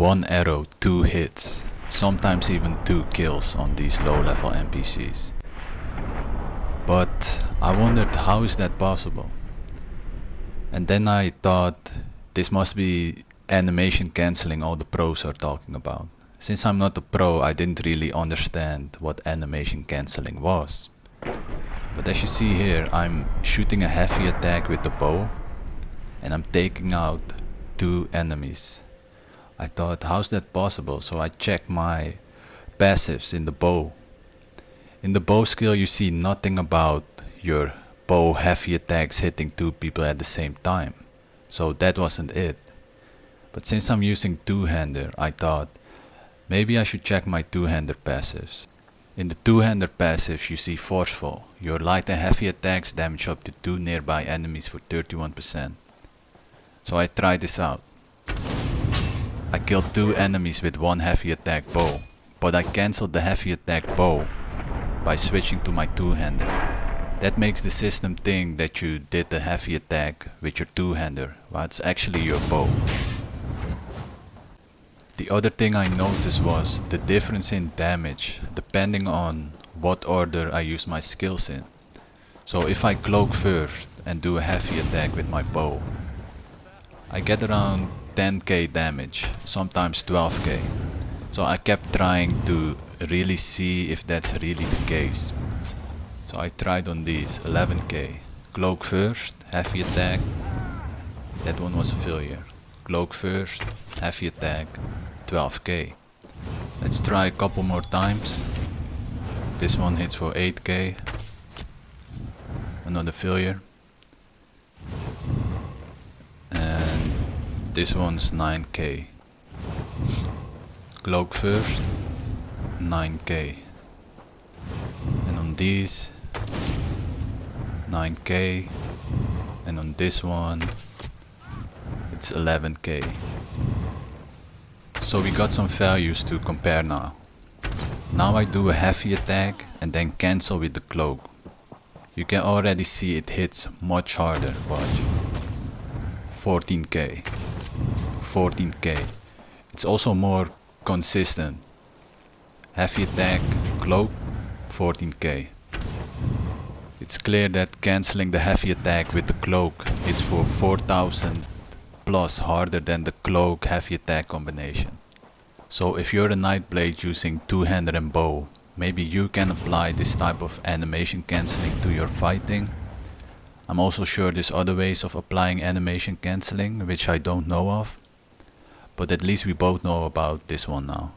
one arrow, 2 hits, sometimes even 2 kills on these low level NPCs. But I wondered, how is that possible? And then I thought, this must be animation cancelling all the pros are talking about. Since I'm not a pro, I didn't really understand what animation cancelling was. But as you see here, I'm shooting a heavy attack with the bow and I'm taking out 2 enemies. I thought, how's that possible? So I checked my passives in the bow. In the bow skill you see nothing about your bow heavy attacks hitting 2 people at the same time. So that wasn't it. But since I'm using two-hander, I thought maybe I should check my two-hander passives. In the two-hander passives you see forceful. Your light and heavy attacks damage up to 2 nearby enemies for 31%. So I tried this out. I killed 2 enemies with 1 heavy attack bow, but I cancelled the heavy attack bow by switching to my two-hander. That makes the system think that you did the heavy attack with your two-hander, while it's actually your bow. The other thing I noticed was the difference in damage depending on what order I use my skills in. So if I cloak first and do a heavy attack with my bow, I get around 10k damage, sometimes 12k. So I kept trying to really see if that's really the case. So I tried on these, 11k. Cloak first, heavy attack. That one was a failure. Cloak first, heavy attack, 12k. Let's try a couple more times. This one hits for 8k. Another failure. And this one's 9k. Cloak first, 9k. And on these, 9k. And on this one, it's 11k. So we got some values to compare now. Now I do a heavy attack and then cancel with the cloak. You can already see it hits much harder, watch. 14k. 14k. It's also more consistent. Heavy attack, cloak, 14k. It's clear that cancelling the heavy attack with the cloak hits for 4000 plus harder than the cloak heavy attack combination. So if you're a Nightblade using two-hander and bow, maybe you can apply this type of animation cancelling to your fighting. I'm also sure there's other ways of applying animation cancelling which I don't know of, but at least we both know about this one now.